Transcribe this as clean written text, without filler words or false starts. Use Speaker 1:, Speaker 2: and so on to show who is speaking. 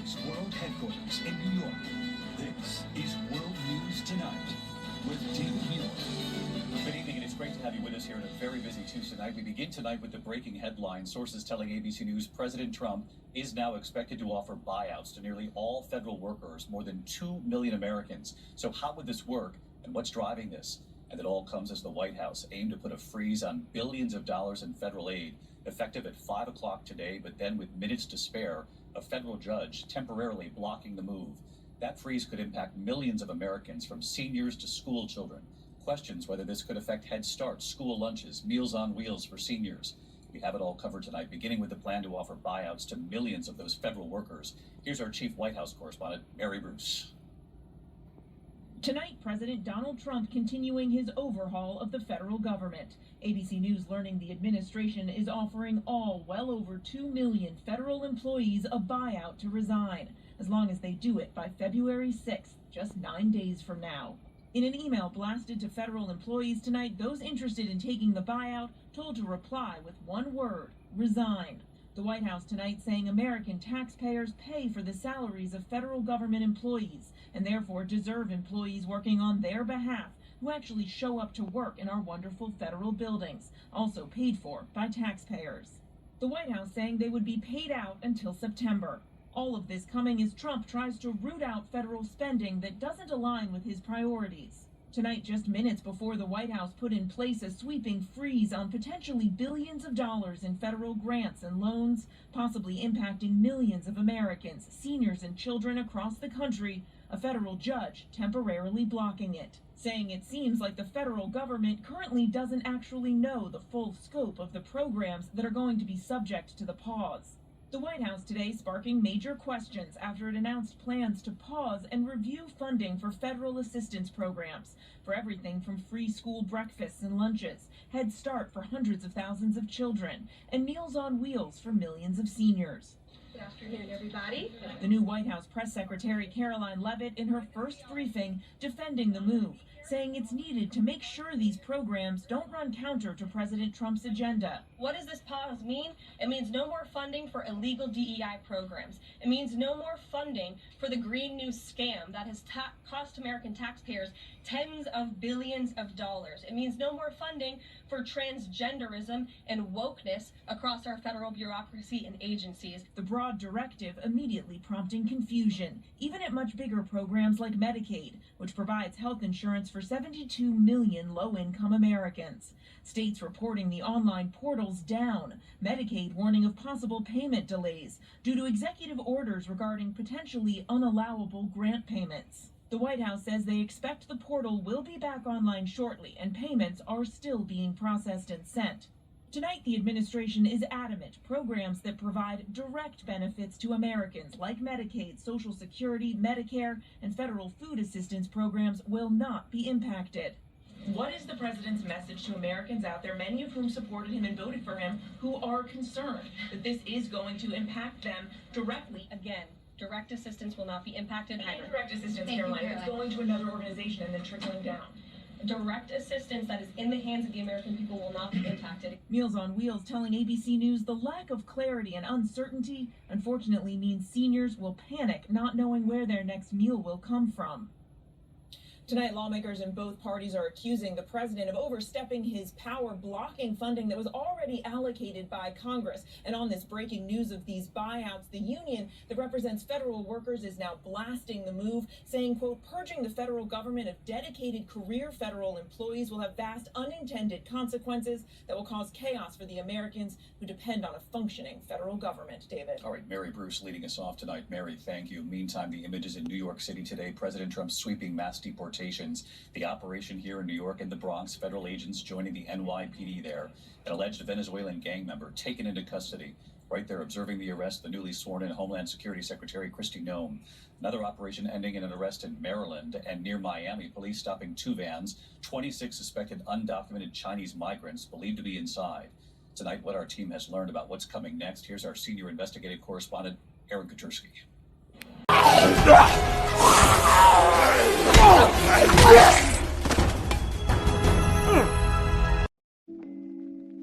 Speaker 1: HOT's World Headquarters in New York. This is World News Tonight with David Muir.
Speaker 2: Good evening, and it's great to have you with us here on a very busy Tuesday night. We begin tonight with the breaking headline. Sources telling ABC News President Trump is now expected to offer buyouts to nearly all federal workers, more than 2 million Americans. So how would this work, and what's driving this? And it all comes as the White House aimed to put a freeze on billions of dollars in federal aid, effective at 5 o'clock today, but then with minutes to spare, a federal judge temporarily blocking the move. That freeze could impact millions of Americans, from seniors to school children. Questions whether this could affect Head Start, school lunches, Meals on Wheels for seniors. We have it all covered tonight, beginning with the plan to offer buyouts to millions of those federal workers. Here's our chief White House correspondent, Mary Bruce.
Speaker 3: Tonight, President Donald Trump continuing his overhaul of the federal government. ABC News learning the administration is offering all well over 2 million federal employees a buyout to resign, as long as they do it by February 6th, just 9 days from now. In an email blasted to federal employees tonight, those interested in taking the buyout told to reply with one word: resign. The White House tonight saying American taxpayers pay for the salaries of federal government employees and therefore deserve employees working on their behalf who actually show up to work in our wonderful federal buildings, also paid for by taxpayers. The White House saying they would be paid out until September. All of this coming as Trump tries to root out federal spending that doesn't align with his priorities. Tonight, just minutes before the White House put in place a sweeping freeze on potentially billions of dollars in federal grants and loans, possibly impacting millions of Americans, seniors and children across the country, a federal judge temporarily blocking it, saying it seems like the federal government currently doesn't actually know the full scope of the programs that are going to be subject to the pause. The White House today sparking major questions after it announced plans to pause and review funding for federal assistance programs for everything from free school breakfasts and lunches, Head Start for hundreds of thousands of children, and Meals on Wheels for millions of seniors.
Speaker 4: Good afternoon, everybody.
Speaker 3: The new White House press secretary Caroline Leavitt in her first briefing defending the move, saying it's needed to make sure these programs don't run counter to President Trump's agenda.
Speaker 4: What does this pause mean? It means no more funding for illegal DEI programs. It means no more funding for the Green New scam that has cost American taxpayers tens of billions of dollars. It means no more funding for transgenderism and wokeness across our federal bureaucracy and agencies.
Speaker 3: The broad directive immediately prompting confusion, even at much bigger programs like Medicaid, which provides health insurance for 72 million low-income Americans. States reporting the online portals down, Medicaid warning of possible payment delays due to executive orders regarding potentially unallowable grant payments. The White House says they expect the portal will be back online shortly and payments are still being processed and sent. Tonight, the administration is adamant programs that provide direct benefits to Americans like Medicaid, Social Security, Medicare, and federal food assistance programs will not be impacted. What is the president's message to Americans out there, many of whom supported him and voted for him, who are concerned that this is going to impact them directly?
Speaker 4: Again, direct assistance will not be impacted.
Speaker 3: Direct assistance, Caroline, it's going to another organization and then trickling down.
Speaker 4: Direct assistance that is in the hands of the American people will not be impacted.
Speaker 3: Meals on Wheels telling ABC News the lack of clarity and uncertainty unfortunately means seniors will panic not knowing where their next meal will come from. Tonight, lawmakers in both parties are accusing the president of overstepping his power, blocking funding that was already allocated by Congress. And on this breaking news of these buyouts, the union that represents federal workers is now blasting the move, saying, quote, purging the federal government of dedicated career federal employees will have vast unintended consequences that will cause chaos for the Americans who depend on a functioning federal government. David.
Speaker 2: All right, Mary Bruce leading us off tonight. Mary, thank you. Meantime, the images in New York City today, President Trump's sweeping mass deportations. The operation here in New York and the Bronx, federal agents joining the NYPD there. An alleged Venezuelan gang member taken into custody. Right there observing the arrest, the newly sworn-in Homeland Security Secretary Kristi Noem. Another operation ending in an arrest in Maryland and near Miami. Police stopping 2 vans, 26 suspected undocumented Chinese migrants believed to be inside. Tonight, what our team has learned about what's coming next. Here's our senior investigative correspondent, Aaron Katursky.